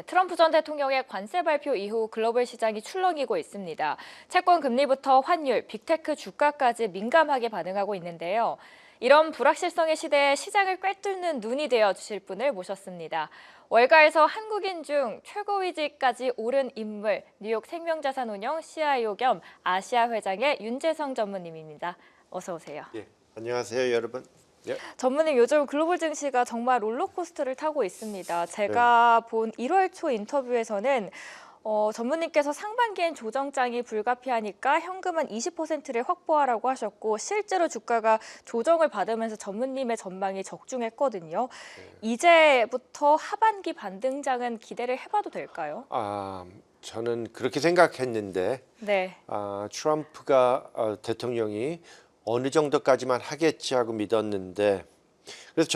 네, 트럼프 전 대통령의 관세 발표 이후 글로벌 시장이 출렁이고 있습니다. 채권 금리부터 환율, 빅테크 주가까지 민감하게 반응하고 있는데요. 이런 불확실성의 시대에 시장을 꿰뚫는 눈이 되어 주실 분을 모셨습니다. 월가에서 한국인 중 최고위직까지 오른 인물, 뉴욕 생명자산운용 CIO 겸 아시아 회장의 윤재성 전무님입니다. 어서 오세요. 예, 안녕하세요, 여러분. 예. 전무님, 요즘 글로벌 증시가 정말 롤러코스터를 타고 있습니다. 제가 본 1월 초 인터뷰에서는 전무님께서 상반기엔 조정장이 불가피하니까 현금 한 20%를 확보하라고 하셨고 실제로 주가가 조정을 받으면서 전무님의 전망이 적중했거든요. 이제부터 하반기 반등장은 기대를 해봐도 될까요? 저는 그렇게 생각했는데 네. 트럼프가 대통령이 어느 정도까지만 하겠지 하고 믿었는데 그래서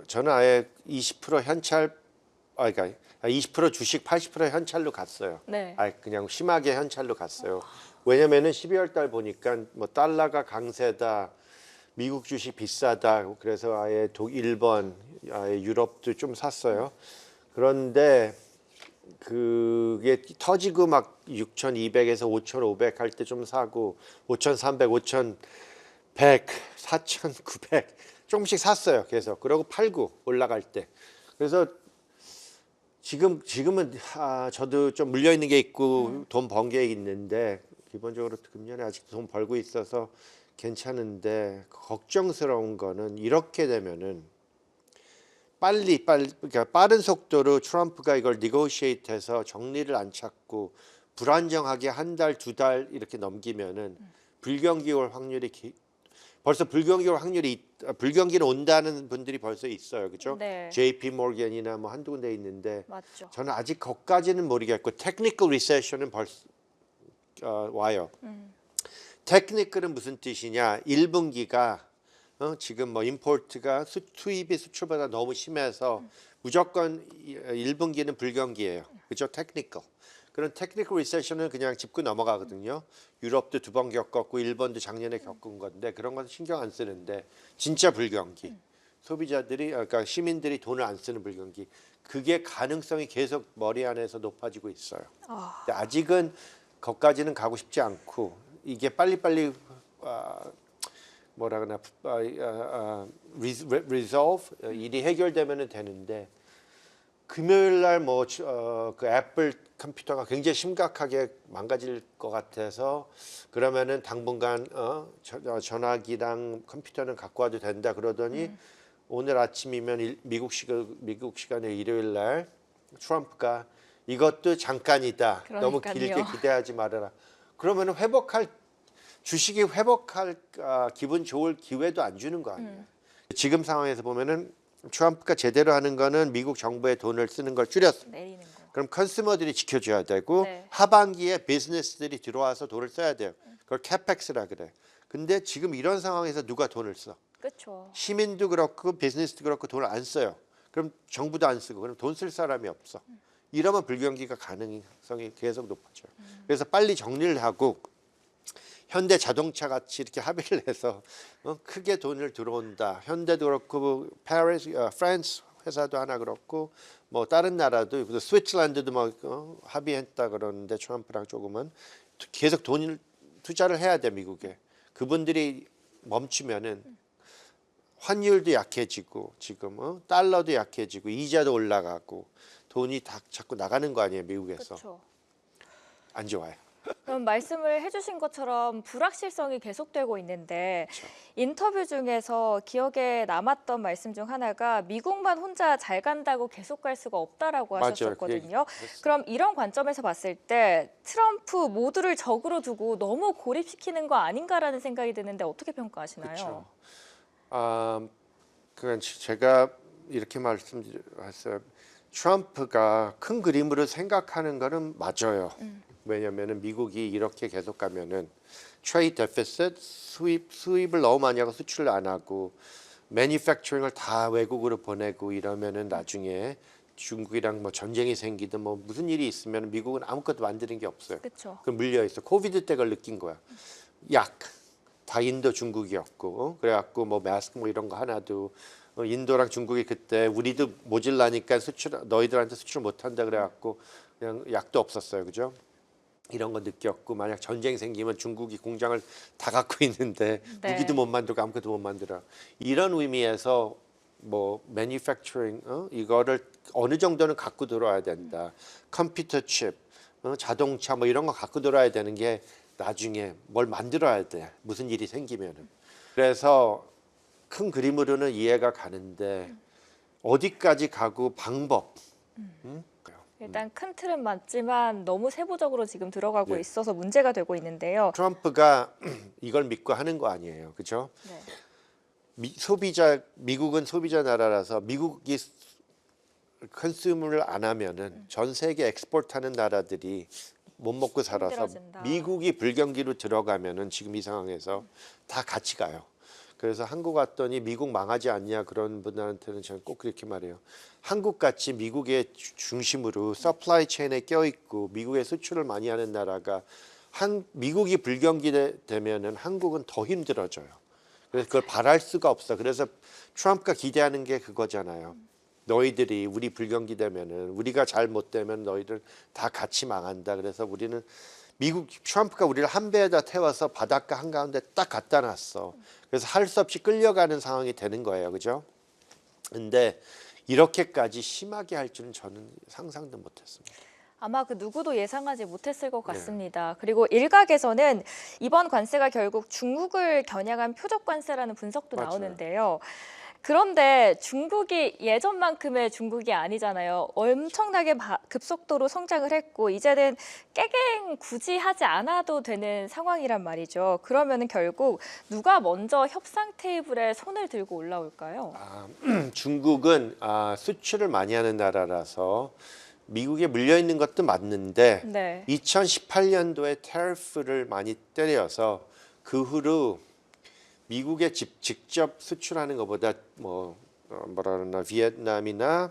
저는 아예 20% 현찰 그러니까 20% 주식 80% 현찰로 갔어요. 네. 그냥 심하게 현찰로 갔어요. 왜냐면은 12월 달 보니까 뭐 달러가 강세다, 미국 주식 비싸다. 그래서 아예 일본, 아예 유럽도 좀 샀어요. 그런데 그게 터지고 막 6,200에서 5,500 할 때 좀 사고 5,300, 5,100, 4,900 조금씩 샀어요. 계속. 그러고 팔고 올라갈 때. 그래서 지금은 저도 좀 물려 있는 게 있고 돈 번 게 있는데 기본적으로 금년에 아직 돈 벌고 있어서 괜찮은데 걱정스러운 거는 이렇게 되면은 그러니까 빠른 속도로 트럼프가 이걸 니고시에이트해서 정리를 안 찾고 불안정하게 한 달, 두 달 이렇게 넘기면은 불경기 올 확률이 벌써 불경기는 온다는 분들이 벌써 있어요, 그렇죠? 네. JP 모건이나 뭐 한두 군데 있는데 맞죠. 저는 아직 거기까지는 모르겠고 테크니컬 리세션은 벌써 와요. 테크니컬은 무슨 뜻이냐? 1분기가 지금 뭐 임포트가 수입이 수출보다 너무 심해서 무조건 1분기는 불경기예요. 그죠? 테크니컬. 그런 테크니컬 리세션은 그냥 짚고 넘어가거든요. 유럽도 두 번 겪었고 일본도 작년에 겪은 건데 그런 건 신경 안 쓰는데 진짜 불경기. 소비자들이 그러니까 시민들이 돈을 안 쓰는 불경기. 그게 가능성이 계속 머리 안에서 높아지고 있어요. 근데 아직은 거기까지는 가고 싶지 않고 이게 빨리빨리 뭐라 그러나 resolve 일이 해결되면은 되는데 금요일 날 뭐 그 애플 컴퓨터가 굉장히 심각하게 망가질 것 같아서 그러면은 당분간 전화기랑 컴퓨터는 갖고 와도 된다 그러더니 오늘 아침이면 미국 시간의 일요일 날 트럼프가 이것도 잠깐이다. 그러니까요. 너무 길게 기대하지 말아라. 그러면은 주식이 회복할 기분 좋을 기회도 안 주는 거 아니에요. 지금 상황에서 보면은 트럼프가 제대로 하는 거는 미국 정부의 돈을 쓰는 걸 줄였어. 내리는 거. 그럼 컨슈머들이 지켜줘야 되고 네. 하반기에 비즈니스들이 들어와서 돈을 써야 돼요. 그걸 캐펙스라 그래. 근데 지금 이런 상황에서 누가 돈을 써? 그렇죠. 시민도 그렇고 비즈니스도 그렇고 돈을 안 써요. 그럼 정부도 안 쓰고 그럼 돈 쓸 사람이 없어. 이러면 불경기가 가능성이 계속 높아져요. 그래서 빨리 정리를 하고 현대 자동차 같이 이렇게 합의를 해서 크게 돈을 들어온다. 현대도 그렇고 프랑스 회사도 하나 그렇고 뭐 다른 나라도 스위tzerland도 뭐 합의했다 그러는데 트럼프랑 조금은 계속 돈을 투자를 해야 돼 미국에. 그분들이 멈추면은 환율도 약해지고 지금 달러도 약해지고 이자도 올라가고 돈이 다 자꾸 나가는 거 아니에요 미국에서. 그렇죠. 안 좋아요. 그럼 말씀을 해주신 것처럼 불확실성이 계속되고 있는데 그렇죠. 인터뷰 중에서 기억에 남았던 말씀 중 하나가 미국만 혼자 잘 간다고 계속 갈 수가 없다라고 맞아요. 하셨었거든요. 그럼 이런 관점에서 봤을 때 트럼프 모두를 적으로 두고 너무 고립시키는 거 아닌가라는 생각이 드는데 어떻게 평가하시나요? 그렇죠. 그건 제가 이렇게 말씀드렸어요. 트럼프가 큰 그림으로 생각하는 거는 맞아요. 왜냐하면 미국이 이렇게 계속 가면은 트레이드 데피시트 수입을 너무 많이 하고 수출을 안 하고 매니팩처링을 다 외국으로 보내고 이러면은 나중에 중국이랑 뭐 전쟁이 생기든 뭐 무슨 일이 있으면 미국은 아무것도 만드는 게 없어요. 그렇죠. 그 물려 있어. 코비드 때 그걸 느낀 거야. 약 다 인도 중국이었고 그래갖고 뭐 마스크 뭐 이런 거 하나도 인도랑 중국이 그때 우리도 모질라니까 너희들한테 수출 못한다 그래갖고 그냥 약도 없었어요, 그죠? 이런 거 느꼈고 만약 전쟁 생기면 중국이 공장을 다 갖고 있는데 네. 무기도 못 만들고 아무것도 못 만들어. 이런 의미에서 뭐 manufacturing 이거를 어느 정도는 갖고 들어와야 된다. 컴퓨터 칩, 자동차 뭐 이런 거 갖고 들어와야 되는 게 나중에 뭘 만들어야 돼. 무슨 일이 생기면은. 그래서 큰 그림으로는 이해가 가는데 어디까지 가고 방법. 일단 큰 틀은 맞지만 너무 세부적으로 지금 들어가고 네. 있어서 문제가 되고 있는데요. 트럼프가 이걸 믿고 하는 거 아니에요, 그렇죠? 네. 미국은 소비자 나라라서 미국이 컨슈머를 안 하면은 전 세계 엑스포트하는 나라들이 못 먹고 살아서 힘들어진다. 미국이 불경기로 들어가면은 지금 이 상황에서 다 같이 가요. 그래서 한국 왔더니 미국 망하지 않냐 그런 분들한테는 저는 꼭 그렇게 말해요. 한국 같이 미국의 중심으로 서플라이 체인에 껴있고 미국에 수출을 많이 하는 나라가 미국이 불경기 되면은 한국은 더 힘들어져요. 그래서 그걸 바랄 수가 없어. 그래서 트럼프가 기대하는 게 그거잖아요. 너희들이 우리 불경기 되면은 우리가 잘 못 되면 너희들 다 같이 망한다. 그래서 우리는 트럼프가 우리를 한 배에다 태워서 바닷가 한가운데 딱 갖다 놨어. 그래서 할 수 없이 끌려가는 상황이 되는 거예요. 그죠? 근데 이렇게까지 심하게 할 줄은 저는 상상도 못했습니다. 아마 그 누구도 예상하지 못했을 것 네. 같습니다. 그리고 일각에서는 이번 관세가 결국 중국을 겨냥한 표적 관세라는 분석도 맞아요. 나오는데요. 그런데 중국이 예전만큼의 중국이 아니잖아요. 엄청나게 급속도로 성장을 했고 이제는 깨갱 굳이 하지 않아도 되는 상황이란 말이죠. 그러면은 결국 누가 먼저 협상 테이블에 손을 들고 올라올까요? 중국은 수출을 많이 하는 나라라서 미국에 물려 있는 것도 맞는데 네. 2018년도에 테리프를 많이 때려서 그 후로 미국에 직접 수출하는 것보다 뭐라 그러나 비엔남이나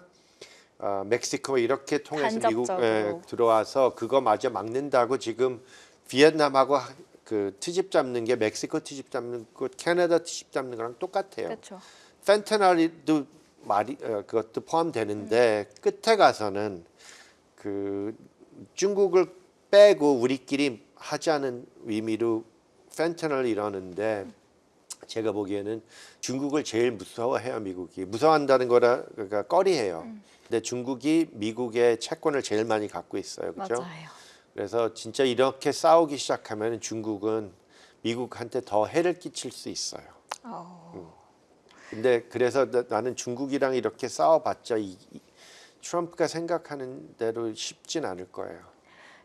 멕시코 이렇게 통해서 간접적으로. 미국에 들어와서 그거 마저 막는다고 지금 비엔남하고 그 트집 잡는 게 멕시코 트집 잡는 거 캐나다 트집 잡는 거랑 똑같아요. 그렇죠. 펜타닐도 그것도 포함되는데 끝에 가서는 그 중국을 빼고 우리끼리 하자는 의미로 펜타닐 이러는데 제가 보기에는 중국을 제일 무서워해요. 미국이 무서워한다는 거라 그러니까 꺼리해요. 근데 중국이 미국의 채권을 제일 많이 갖고 있어요. 그렇죠? 맞아요. 그래서 진짜 이렇게 싸우기 시작하면 중국은 미국한테 더 해를 끼칠 수 있어요. 근데 그래서 나는 중국이랑 이렇게 싸워봤자 트럼프가 생각하는 대로 쉽진 않을 거예요.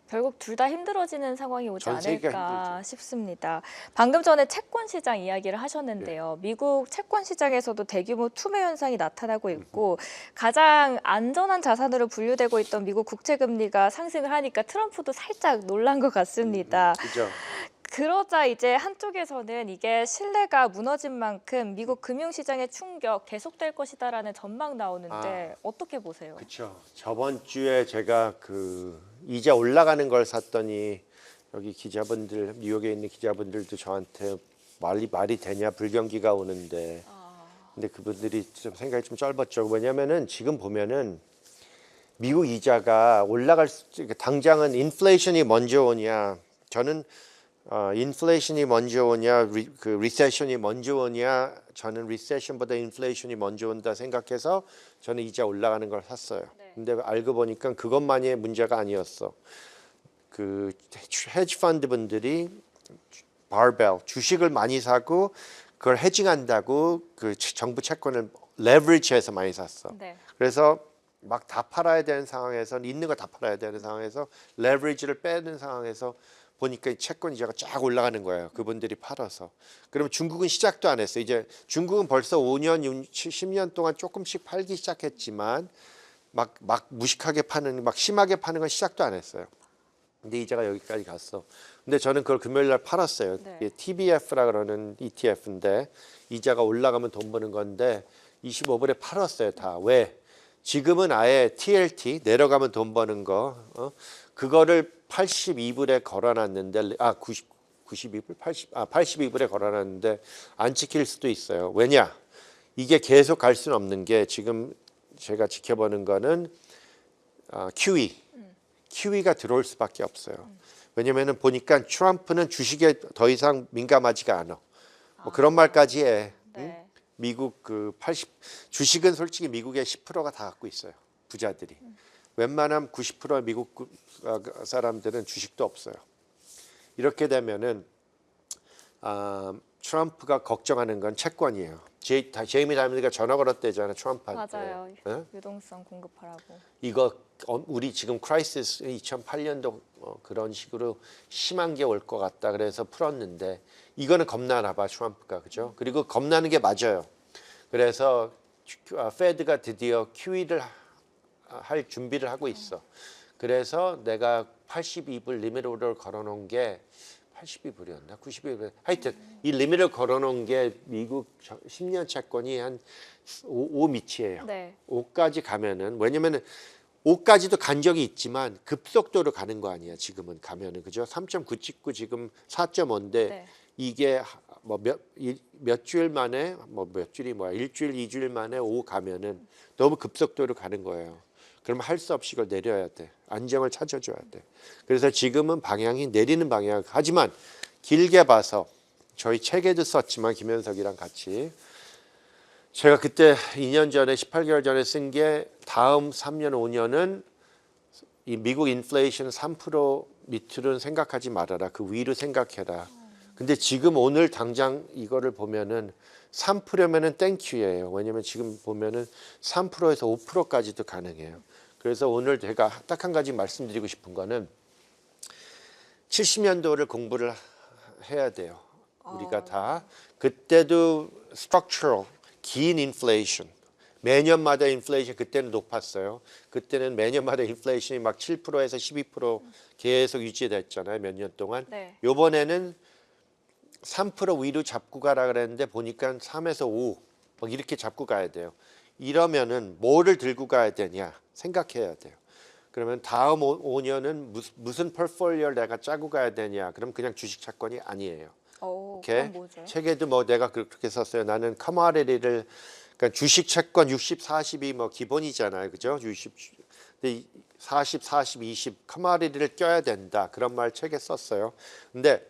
결국 둘 다 힘들어지는 상황이 오지 전 세계가 않을까 힘들죠. 싶습니다. 방금 전에 채권 시장 이야기를 하셨는데요. 미국 채권 시장에서도 대규모 투매 현상이 나타나고 있고 가장 안전한 자산으로 분류되고 있던 미국 국채 금리가 상승을 하니까 트럼프도 살짝 놀란 것 같습니다. 그죠? 그러자 이제 한쪽에서는 이게 신뢰가 무너진 만큼 미국 금융시장의 충격 계속될 것이다라는 전망 나오는데 어떻게 보세요? 그렇죠. 저번 주에 제가 그 이자 올라가는 걸 샀더니 여기 기자분들 뉴욕에 있는 기자분들도 저한테 말이 되냐 불경기가 오는데 근데 그분들이 좀 생각이 좀 짧았죠. 왜냐면은 지금 보면은 미국 이자가 당장은 인플레이션이 먼저 오냐 저는 인플레이션이 먼저 오냐 리세션이 먼저 오냐 저는 리세션보다 인플레이션이 먼저 온다 생각해서 저는 이자 올라가는 걸 샀어요. 네. 근데 알고 보니까 그것만이 문제가 아니었어. 그 헤지 펀드 분들이 바벨 주식을 많이 사고 그걸 헤징한다고 그 정부 채권을 레버리지해서 많이 샀어. 네. 그래서 막 다 팔아야 되는 상황에서 있는 거 다 팔아야 되는 상황에서 레버리지를 빼는 상황에서 보니까 채권 이자가 쫙 올라가는 거예요. 그분들이 팔아서. 그러면 중국은 시작도 안 했어요. 이제 중국은 벌써 5년, 10년 동안 조금씩 팔기 시작했지만 막 무식하게 파는, 막 심하게 파는 건 시작도 안 했어요. 근데 이자가 여기까지 갔어. 근데 저는 그걸 금요일 날 팔았어요. 네. 이게 TBF라 그러는 ETF인데 이자가 올라가면 돈 버는 건데 25불에 팔았어요. 다. 왜? 지금은 아예 TLT 내려가면 돈 버는 거 그거를 82불에 걸어놨는데 92불 82불에 걸어놨는데 안 지킬 수도 있어요. 왜냐? 이게 계속 갈 수는 없는 게 지금 제가 지켜보는 거는 QE가 들어올 수밖에 없어요. 왜냐면은 보니까 트럼프는 주식에 더 이상 민감하지가 않아. 뭐 그런 말까지 해. 네. 미국 그 80 주식은 솔직히 미국의 10%가 다 갖고 있어요. 부자들이. 웬만하면 90% 미국 사람들은 주식도 없어요. 이렇게 되면은 트럼프가 걱정하는 건 채권이에요. 제이미 다이먼드가 전화 걸었대잖아 트럼프한테. 맞아요. 어? 유동성 공급하라고. 이거 우리 지금 크라이시스 2008년도 그런 식으로 심한 게 올 것 같다. 그래서 풀었는데 이거는 겁나나 봐 트럼프가 그죠? 그리고 겁나는 게 맞아요. 그래서 페드가 드디어 QE를 할 준비를 하고 있어. 그래서 내가 82불 리미트를 걸어놓은 게 82불이었나? 92불. 하여튼 이 리미트를 걸어놓은 게 미국 10년 채권이 한 5 밑이에요. 네. 5까지 가면은 왜냐면은 5까지도 간 적이 있지만 급속도로 가는 거 아니야. 지금은 가면은 그죠? 3.9 찍고 지금 4.5인데 네. 이게 뭐 몇 주일 만에 뭐 몇 주일이 뭐야? 일주일, 2주일 만에 5 가면은 너무 급속도로 가는 거예요. 그러면 할 수 없이 이걸 내려야 돼. 안정을 찾아줘야 돼. 그래서 지금은 방향이 내리는 방향. 하지만 길게 봐서 저희 책에도 썼지만 김현석이랑 같이 제가 그때 2년 전에 18개월 전에 쓴 게 다음 3년 5년은 이 미국 인플레이션 3% 밑으로는 생각하지 말아라. 그 위로 생각해라. 근데 지금 오늘 당장 이거를 보면은 3%면은 땡큐예요. 왜냐면 지금 보면은 3%에서 5%까지도 가능해요. 그래서 오늘 제가 딱 한 가지 말씀드리고 싶은 거는 70년도를 공부를 해야 돼요. 우리가 다 그때도 structural 긴 인플레이션 매년마다 인플레이션 그때는 높았어요. 그때는 매년마다 인플레이션이 막 7%에서 12% 계속 유지됐잖아요. 몇 년 동안. 네. 요번에는 3% 위로 잡고 가라 그랬는데 보니까 3에서 5 막 이렇게 잡고 가야 돼요. 이러면은 뭐를 들고 가야 되냐 생각해야 돼요. 그러면 다음 5년은 무슨 포트폴리오를 내가 짜고 가야 되냐. 그럼 그냥 주식 채권이 아니에요. 그럼 뭐죠? 책에도 뭐 내가 그렇게 썼어요. 나는 커머디티를 그러니까 주식 채권 60, 40이 뭐 기본이잖아요. 그죠? 60 근데 40, 40, 20 커머디티를 껴야 된다. 그런 말 책에 썼어요. 근데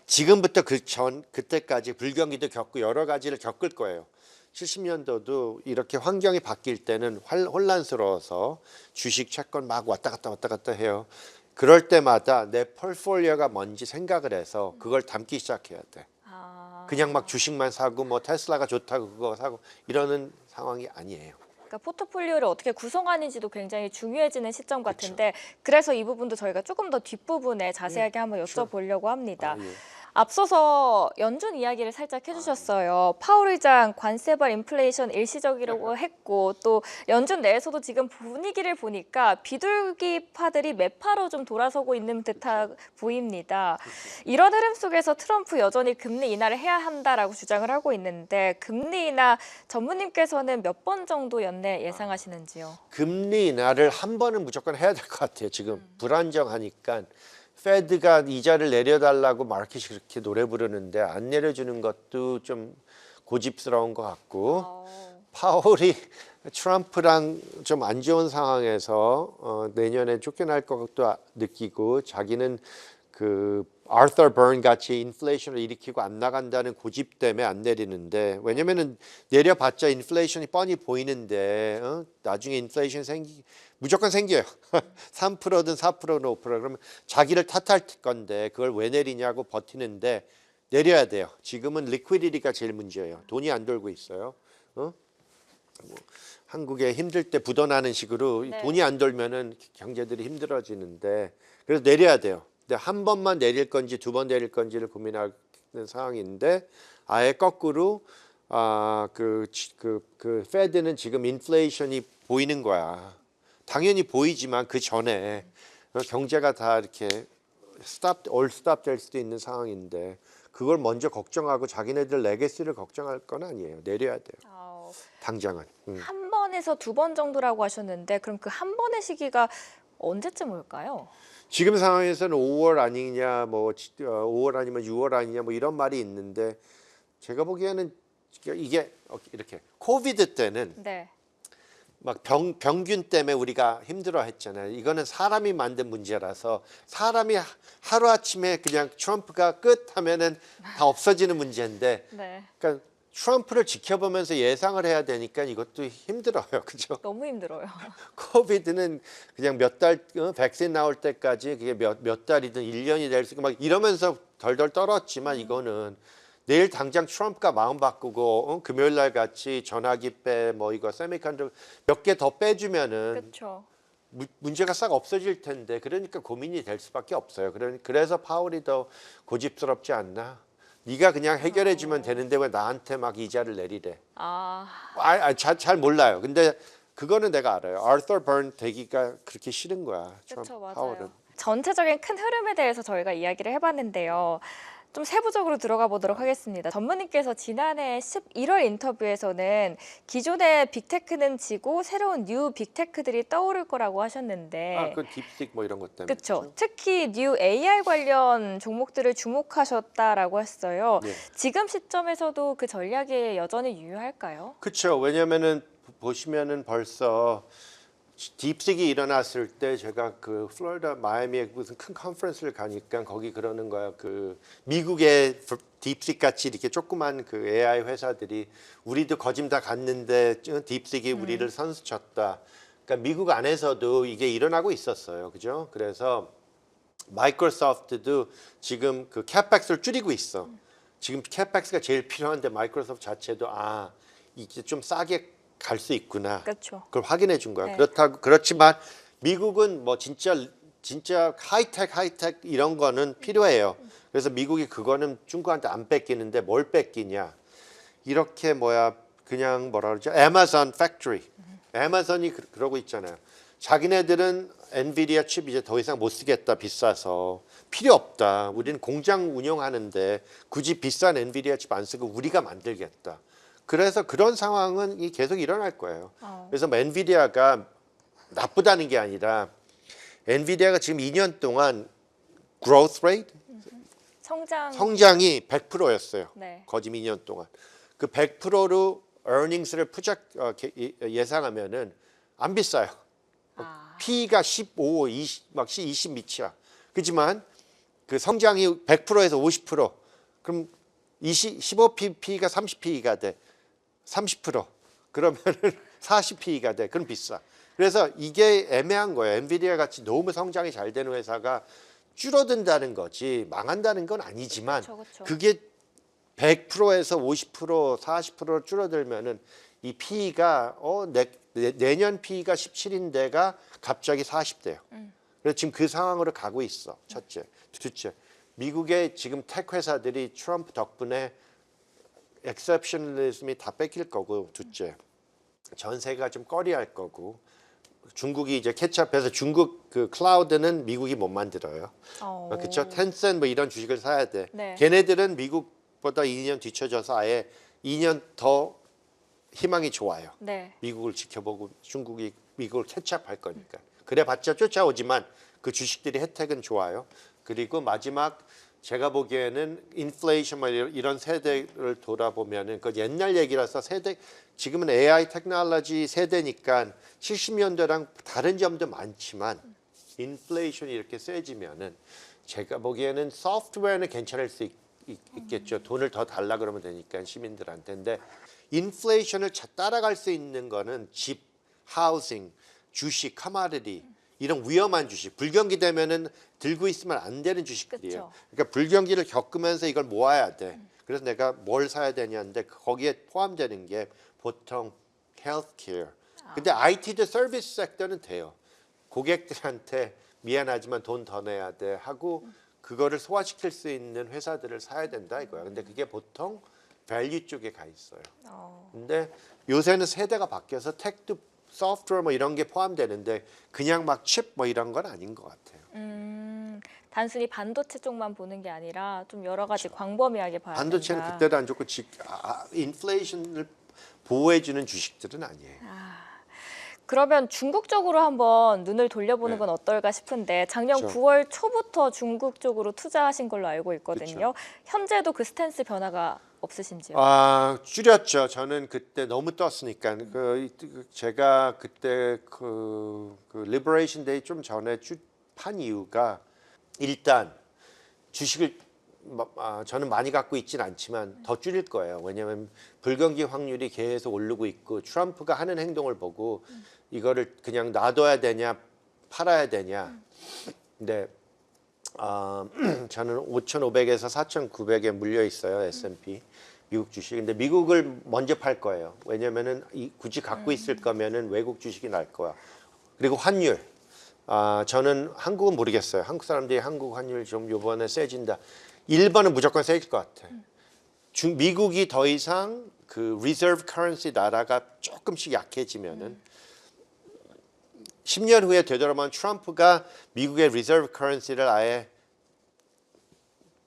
지금부터 그때까지 불경기도 겪고 여러 가지를 겪을 거예요. 70년도도 이렇게 환경이 바뀔 때는 혼란스러워서 주식 채권 막 왔다 갔다 해요. 그럴 때마다 내 포트폴리오가 뭔지 생각을 해서 그걸 담기 시작해야 돼. 그냥 막 주식만 사고 뭐 테슬라가 좋다고 그거 사고 이러는 상황이 아니에요. 그러니까 포트폴리오를 어떻게 구성하는지도 굉장히 중요해지는 시점 같은데 그래서 이 부분도 저희가 조금 더 뒷부분에 자세하게 한번 여쭤보려고 합니다. 예. 앞서서 연준 이야기를 살짝 해주셨어요. 파월 의장 관세발 인플레이션 일시적이라고 했고 또 연준 내에서도 지금 분위기를 보니까 비둘기파들이 매파로 좀 돌아서고 있는 듯하 보입니다. 이런 흐름 속에서 트럼프 여전히 금리 인하를 해야 한다라고 주장을 하고 있는데 금리 인하 전무님께서는 몇 번 정도 연내 예상하시는지요? 금리 인하를 한 번은 무조건 해야 될 것 같아요. 지금 불안정하니까. 페드가 이자를 내려달라고 마켓이 그렇게 노래 부르는데 안 내려주는 것도 좀 고집스러운 것 같고 파월이 트럼프랑 좀 안 좋은 상황에서 내년에 쫓겨날 것도 느끼고 자기는 그 아서 번 같이 인플레이션을 일으키고 안 나간다는 고집 때문에 안 내리는데 왜냐면은 내려봤자 인플레이션이 뻔히 보이는데 나중에 인플레이션 무조건 생겨요. 3%든 4%든 5% 그러면 자기를 탓할 건데 그걸 왜 내리냐고 버티는데 내려야 돼요. 지금은 리퀴디티가 제일 문제예요. 돈이 안 돌고 있어요. 뭐 한국에 힘들 때 부도나는 식으로 네. 돈이 안 돌면은 경제들이 힘들어지는데 그래서 내려야 돼요. 근데 한 번만 내릴 건지 두 번 내릴 건지를 고민하는 상황인데 아예 거꾸로 그 페드는 지금 인플레이션이 보이는 거야. 당연히 보이지만 그 전에 경제가 다 이렇게 스탑 될 수도 있는 상황인데 그걸 먼저 걱정하고 자기네들 레거시를 걱정할 건 아니에요. 내려야 돼요. 당장은. 한 번에서 두 번 정도라고 하셨는데 그럼 그 한 번의 시기가 언제쯤 올까요? 지금 상황에서는 5월 아니냐, 뭐 5월 아니면 6월 아니냐, 뭐 이런 말이 있는데 제가 보기에는 이게 이렇게 코비드 때는 네. 막 병균 때문에 우리가 힘들어 했잖아요. 이거는 사람이 만든 문제라서 사람이 하루아침에 그냥 트럼프가 끝 하면은 다 없어지는 문제인데 네. 그러니까 트럼프를 지켜보면서 예상을 해야 되니까 이것도 힘들어요. 그죠? 너무 힘들어요. 코비드는 그냥 몇 달 백신 나올 때까지 그게 몇 달이든 1년이 될 수 있고 막 이러면서 덜덜 떨었지만 이거는 내일 당장 트럼프가 마음 바꾸고 금요일 날 같이 전화기 빼 뭐 이거 세미컨덕터 몇 개 더 빼주면은 그렇죠. 문제가 싹 없어질 텐데 그러니까 고민이 될 수밖에 없어요. 그래서 파월이 더 고집스럽지 않나? 네가 그냥 해결해 주면 되는데 왜 나한테 막 이자를 내리래? 잘 몰라요. 근데 그거는 내가 알아요. 아서 번 되기가 그렇게 싫은 거야. 그렇죠, 파월은. 맞아요. 전체적인 큰 흐름에 대해서 저희가 이야기를 해봤는데요. 좀 세부적으로 들어가 보도록 하겠습니다. 전무님께서 지난해 11월 인터뷰에서는 기존의 빅테크는 지고 새로운 뉴 빅테크들이 떠오를 거라고 하셨는데 그 딥식 뭐 이런 것 때문에. 그렇죠. 특히 뉴 AI 관련 종목들을 주목하셨다라고 했어요. 네. 지금 시점에서도 그 전략이 여전히 유효할까요? 그렇죠. 왜냐면은 보시면은 벌써 딥식이 일어났을 때 제가 그 플로리다 마이애미에 무슨 큰 컨퍼런스를 가니까 거기 그러는 거야. 그 미국의 딥식 같이 이렇게 조그만 그 AI 회사들이 우리도 거짐 다 갔는데 딥식이 우리를 선수쳤다. 그러니까 미국 안에서도 이게 일어나고 있었어요. 그죠? 그래서 마이크로소프트도 지금 그 캐펙스를 줄이고 있어. 지금 캐펙스가 제일 필요한데 마이크로소프트 자체도 이게 좀 싸게 갈 수 있구나. 그렇죠. 그걸 확인해 준 거야. 네. 그렇지만 미국은 뭐 진짜 하이텍 이런 거는 필요해요. 그래서 미국이 그거는 중국한테 안 뺏기는데 뭘 뺏기냐? 이렇게 그냥 뭐라 그러죠? 애마존 팩토리. 애마존이 그러고 있잖아요. 자기네들은 엔비디아 칩 이제 더 이상 못 쓰겠다 비싸서 필요 없다. 우리는 공장 운영하는데 굳이 비싼 엔비디아 칩 안 쓰고 우리가 만들겠다. 그래서 그런 상황은 계속 일어날 거예요. 그래서 엔비디아가 나쁘다는 게 아니라 엔비디아가 지금 2년 동안 growth rate 성장이 100%였어요. 네. 거짓 2년 동안. 그 100%로 earnings를 예상하면은 안 비싸요. P가 15, 20, 막 20 밑이야. 그렇지만 그 성장이 100%에서 50%. 그럼 15P가 30P가 돼. 30% 그러면은 40P가 돼. 그럼 비싸. 그래서 이게 애매한 거예요. 엔비디아 같이 너무 성장이 잘 되는 회사가 줄어든다는 거지 망한다는 건 아니지만 그쵸. 그게 100%에서 50%, 40% 줄어들면은 이 P가 내년 P가 17인데가 갑자기 40대요. 그래서 지금 그 상황으로 가고 있어. 첫째. 둘째. 미국의 지금 택 회사들이 트럼프 덕분에 엑셉셔널리즘이 다 뺏길 거고 둘째 전세가 좀 꺼리할 거고 중국이 이제 캐치업해서 중국 그 클라우드는 미국이 못 만들어요. 그렇죠? 텐센 뭐 이런 주식을 사야 돼. 네. 걔네들은 미국보다 2년 뒤쳐져서 아예 2년 더 희망이 좋아요. 네. 미국을 지켜보고 중국이 미국을 캐치업할 거니까. 그래봤자 쫓아오지만 그 주식들이 혜택은 좋아요. 그리고 마지막 제가 보기에는 인플레이션 뭐 이런 세대를 돌아보면은 그 옛날 얘기라서 지금은 AI 테크놀로지 세대니까 70년대랑 다른 점도 많지만 인플레이션이 이렇게 세지면은 제가 보기에는 소프트웨어는 괜찮을 수 있겠죠. 돈을 더 달라 그러면 되니까 시민들한테. 근데 인플레이션을 따라갈 수 있는 거는 집, 하우싱, 주식, 커머디티 이런 위험한 주식, 불경기 되면은 들고 있으면 안 되는 주식들이에요. 그쵸. 그러니까 불경기를 겪으면서 이걸 모아야 돼. 그래서 내가 뭘 사야 되냐는데 거기에 포함되는 게 보통 헬스케어. 근데 IT도 서비스 섹터는 돼요. 고객들한테 미안하지만 돈 더 내야 돼 하고 그거를 소화시킬 수 있는 회사들을 사야 된다 이거야. 근데 그게 보통 밸류 쪽에 가 있어요. 근데 요새는 세대가 바뀌어서 택도 소프트웨어 뭐 이런 게 포함되는데 그냥 막 칩 뭐 이런 건 아닌 것 같아요. 단순히 반도체 쪽만 보는 게 아니라 좀 여러 가지 광범위하게 봐야 반도체는 된다. 그때도 안 좋고 인플레이션을 보호해주는 주식들은 아니에요. 그러면 중국 쪽으로 한번 눈을 돌려보는 네. 건 어떨까 싶은데 작년 그렇죠. 9월 초부터 중국 쪽으로 투자하신 걸로 알고 있거든요. 그렇죠. 현재도 그 스탠스 변화가 없으신지요? 줄였죠. 저는 그때 너무 떴으니까. 제가 그때 그 리버레이션 데이 좀 전에 판 이유가 일단 주식을 저는 많이 갖고 있진 않지만 더 줄일 거예요. 왜냐하면 불경기 확률이 계속 오르고 있고 트럼프가 하는 행동을 보고 이거를 그냥 놔둬야 되냐 팔아야 되냐. 근데 저는 5,500에서 4,900에 물려 있어요. S&P 미국 주식. 근데 미국을 먼저 팔 거예요. 왜냐면은 굳이 갖고 있을 거면은 외국 주식이 날 거야. 그리고 환율. 저는 한국은 모르겠어요. 한국 사람들이 한국 환율 좀 이번에 세진다. 1번은 무조건 세질 것 같아. 미국이 더 이상 그 리저브 커런시 나라가 조금씩 약해지면은 10년 후에 되돌아보면 트럼프가 미국의 리저브 커런시를 아예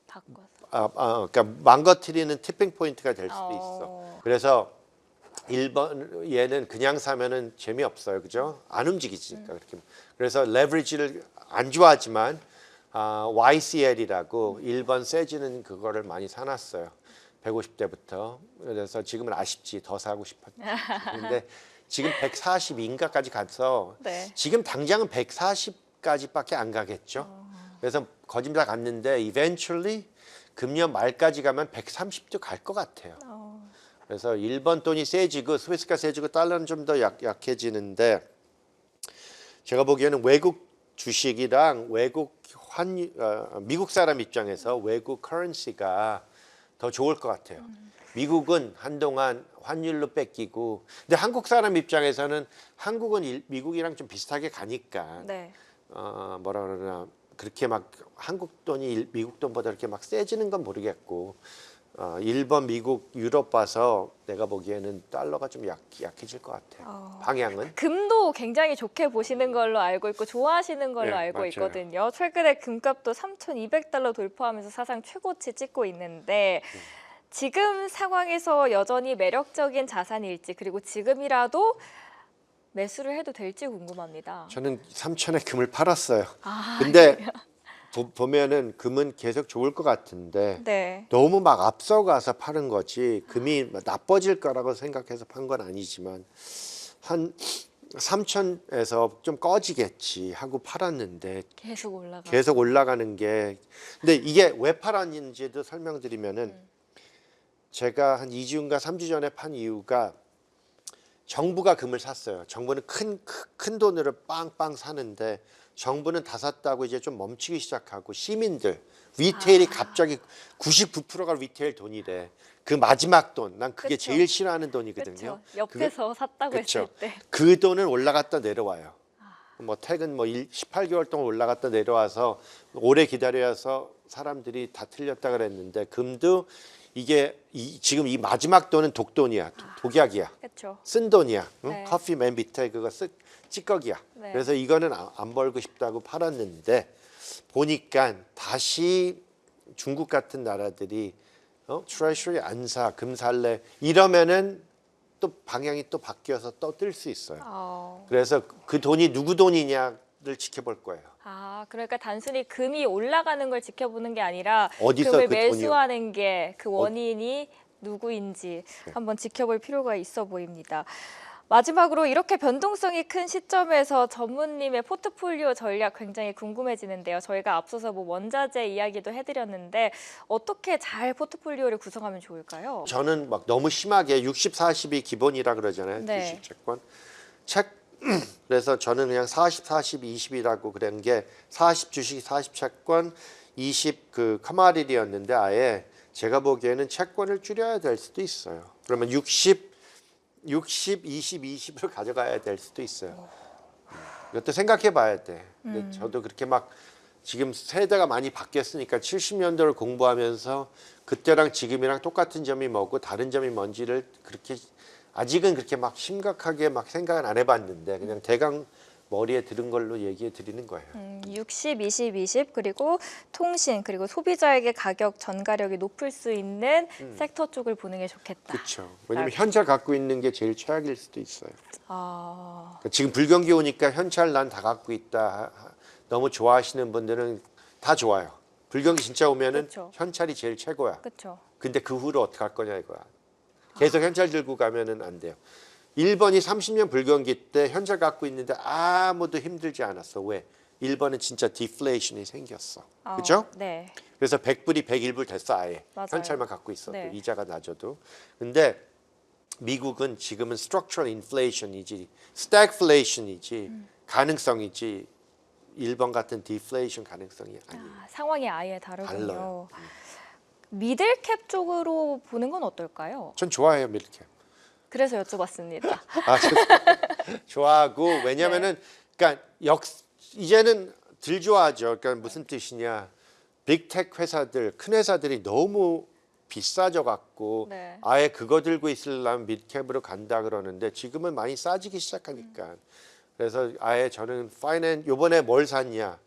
바꿔서. 그러니까 망가뜨리는 티핑 포인트가 될 수도 있어. 그래서 1번 얘는 그냥 사면은 재미없어요. 그죠? 안 움직이지니까 그렇게. 그래서 레버리지를 안 좋아하지만 YCL이라고 1번 세지는 그거를 많이 사놨어요. 150대부터. 그래서 지금은 아쉽지. 더 사고 싶었는데 지금 142인가까지 가서 네. 지금 당장은 140까지밖에 안 가겠죠. 그래서 거짓말 갔는데 eventually 금년 말까지 가면 130도 갈 것 같아요. 그래서 일본 돈이 세지고 스위스가 세지고 달러는 좀 더 약해지는데 제가 보기에는 외국 주식이랑 외국 미국 사람 입장에서 외국 커런시가 더 좋을 것 같아요. 미국은 한동안 환율로 뺏기고 근데 한국 사람 입장에서는 한국은 미국이랑 좀 비슷하게 가니까 네. 뭐라 그러나 그렇게 막 한국 돈이 미국 돈보다 이렇게 막 세지는 건 모르겠고 일본, 미국, 유럽 봐서 내가 보기에는 달러가 좀 약해질 것 같아요. 방향은. 금도 굉장히 좋게 보시는 걸로 알고 있고 좋아하시는 걸로 네, 알고 맞아요. 있거든요. 최근에 금값도 3,200달러 돌파하면서 사상 최고치 찍고 있는데 지금 상황에서 여전히 매력적인 자산일지 그리고 지금이라도 매수를 해도 될지 궁금합니다. 저는 3천에 금을 팔았어요. 근데 보면은 금은 계속 좋을 것 같은데 네. 너무 막 앞서가서 파는 거지 금이 나빠질 거라고 생각해서 판 건 아니지만 한 3천에서 좀 꺼지겠지 하고 팔았는데 계속 올라가는 게 근데 이게 왜 팔았는지도 설명드리면은 제가 한 2주인가 3주 전에 판 이유가 정부가 금을 샀어요. 정부는 큰 돈으로 빵빵 사는데 정부는 다 샀다고 이제 좀 멈추기 시작하고 시민들 리테일이 갑자기 99%가 리테일 돈이래. 그 마지막 돈. 난 그게 그쵸. 제일 싫어하는 돈이거든요. 그쵸. 옆에서 샀다고 그쵸. 했을 때. 그 돈은 올라갔다 내려와요. 뭐 퇴근 18개월 동안 올라갔다 내려와서 오래 기다려서 사람들이 다 틀렸다 그랬는데 금도 이게 지금 이 마지막 돈은 독돈이야. 독약이야. 그렇죠. 쓴 돈이야. 응? 네. 커피 맨 밑에 그거 찌꺼기야. 네. 그래서 이거는 안 벌고 싶다고 팔았는데 보니까 다시 중국 같은 나라들이 트레셔리 안 사, 금 살래 이러면은 또 방향이 또 바뀌어서 또 뜰 수 있어요. 그래서 그 돈이 누구 돈이냐를 지켜볼 거예요. 그러니까 단순히 금이 올라가는 걸 지켜보는 게 아니라 어디서 금을 그 돈이 매수하는 게 그 원인이 누구인지 한번 지켜볼 필요가 있어 보입니다. 마지막으로 이렇게 변동성이 큰 시점에서 전무님의 포트폴리오 전략 굉장히 궁금해지는데요. 저희가 앞서서 뭐 원자재 이야기도 해드렸는데 어떻게 잘 포트폴리오를 구성하면 좋을까요? 저는 막 너무 심하게 60, 40이 기본이라 그러잖아요. 네. 주식 채권. 그래서 저는 그냥 40, 40, 20이라고 그런 게 40 주식, 40 채권, 20 그 커머디티였는데 아예 제가 보기에는 채권을 줄여야 될 수도 있어요. 그러면 60, 20, 20으로 가져가야 될 수도 있어요. 이것도 생각해 봐야 돼. 근데 저도 그렇게 막 지금 세대가 많이 바뀌었으니까 70년도를 공부하면서 그때랑 지금이랑 똑같은 점이 뭐고 다른 점이 뭔지를 그렇게 아직은 그렇게 막 심각하게 막 생각은 안 해봤는데 그냥 대강 머리에 들은 걸로 얘기해 드리는 거예요. 60, 20, 20 그리고 통신 그리고 소비자에게 가격 전가력이 높을 수 있는 섹터 쪽을 보는 게 좋겠다. 그렇죠. 왜냐면 현찰 갖고 있는 게 제일 최악일 수도 있어요. 아, 그러니까 지금 불경기 오니까 현찰 난 다 갖고 있다. 너무 좋아하시는 분들은 다 좋아요. 불경기 진짜 오면은 그쵸. 현찰이 제일 최고야. 그렇죠. 근데 그 후로 어떻게 할 거냐 이거야. 계속 현찰 들고 가면은 안 돼요. 일본이 30년 불경기 때 현찰 갖고 있는데 아무도 힘들지 않았어. 왜? 일본은 진짜 디플레이션이 생겼어. 그렇죠? 네. 그래서 100불이 101불 됐어 아예. 맞아요. 현찰만 갖고 있어도 네. 이자가 낮아도. 근데 미국은 지금은 structural inflation이지 stagflation이지 가능성이지 일본 같은 deflation 가능성이 아니에요. 상황이 아예 다르군요. 달라요. 미들캡 쪽으로 보는 건 어떨까요? 전 좋아해요 밀캡. 그래서 여쭤봤습니다. 좋아하고 왜냐면은 그러니까 이제는 덜 좋아하죠. 그러니까 무슨 뜻이냐? 빅테크 회사들, 큰 회사들이 너무 비싸져 갖고 네. 아예 그거 들고 있으려면 미드캡으로 간다 그러는데 지금은 많이 싸지기 시작하니까 그래서 아예 저는 요번에 뭘 샀냐?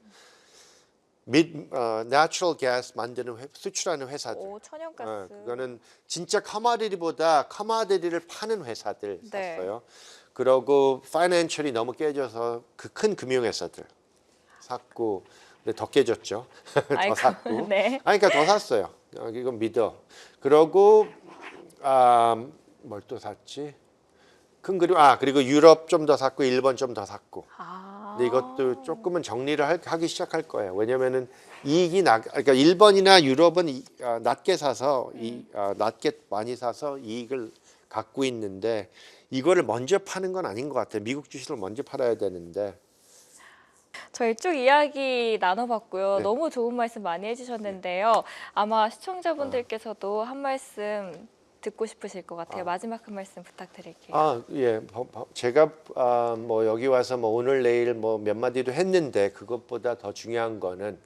내추럴 가스 만드는 수출하는 회사들. 오, 천연가스. 그거는 진짜 커머디티를 파는 회사들 네. 샀어요. 그러고 파이낸셜이 너무 깨져서 그 큰 금융회사들 샀고 근데 더 깨졌죠. 더 아이고, 샀고. 네. 그러니까 더 샀어요. 이건 믿어. 그러고 뭘 또 샀지? 그리고 유럽 좀 더 샀고 일본 좀 더 샀고. 근데 이것도 조금은 정리를 하기 시작할 거예요. 왜냐면은 그러니까 일본이나 유럽은 낮게 사서 낮게 많이 사서 이익을 갖고 있는데 이거를 먼저 파는 건 아닌 것 같아요. 미국 주식을 먼저 팔아야 되는데. 저희 쭉 이야기 나눠봤고요. 네. 너무 좋은 말씀 많이 해주셨는데요. 아마 시청자분들께서도 한 말씀 듣고 싶으실 것 같아요. 마지막 한 말씀 부탁드릴게요. 예. 제가 뭐 여기 와서 뭐 오늘 내일 뭐 몇 마디도 했는데 그것보다 더 중요한 거는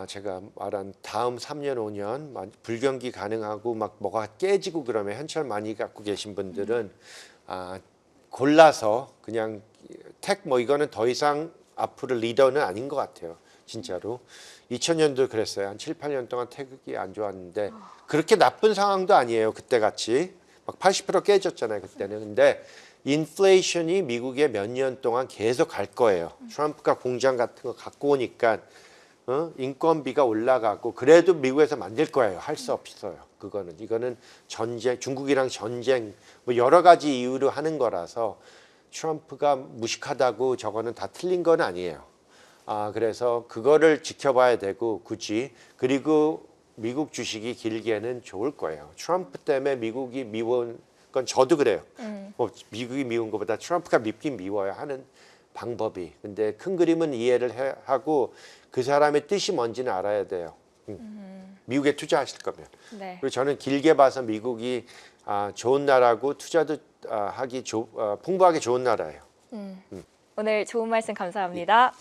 제가 말한 다음 3년 5년 불경기 가능하고 막 뭐가 깨지고 그러면 현찰 많이 갖고 계신 분들은 골라서 그냥 이거는 더 이상 앞으로 리더는 아닌 것 같아요. 진짜로. 2000년도 그랬어요. 한 7, 8년 동안 태극이 안 좋았는데 그렇게 나쁜 상황도 아니에요. 그때 같이. 막 80% 깨졌잖아요. 그때는. 근데 인플레이션이 미국에 몇 년 동안 계속 갈 거예요. 트럼프가 공장 같은 거 갖고 오니까 인건비가 올라가고 그래도 미국에서 만들 거예요. 할 수 없어요. 이거는 전쟁, 중국이랑 전쟁 뭐 여러 가지 이유로 하는 거라서 트럼프가 무식하다고 저거는 다 틀린 건 아니에요. 그래서 그거를 지켜봐야 되고 굳이 그리고 미국 주식이 길게는 좋을 거예요. 트럼프 때문에 미국이 미운 건 저도 그래요. 뭐 미국이 미운 것보다 트럼프가 밉긴 미워요 하는 방법이. 근데 큰 그림은 이해를 하고 그 사람의 뜻이 뭔지는 알아야 돼요. 미국에 투자하실 거면. 네. 그리고 저는 길게 봐서 미국이 좋은 나라고 투자도 하기 풍부하게 좋은 나라예요. 오늘 좋은 말씀 감사합니다.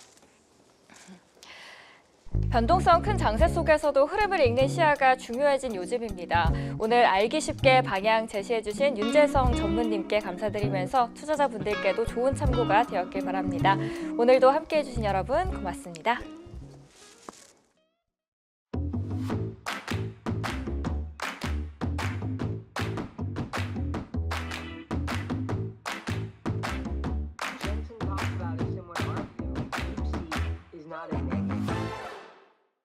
변동성 큰 장세 속에서도 흐름을 읽는 시야가 중요해진 요즘입니다. 오늘 알기 쉽게 방향 제시해주신 윤재성 전무님께 감사드리면서 투자자분들께도 좋은 참고가 되었길 바랍니다. 오늘도 함께해 주신 여러분 고맙습니다.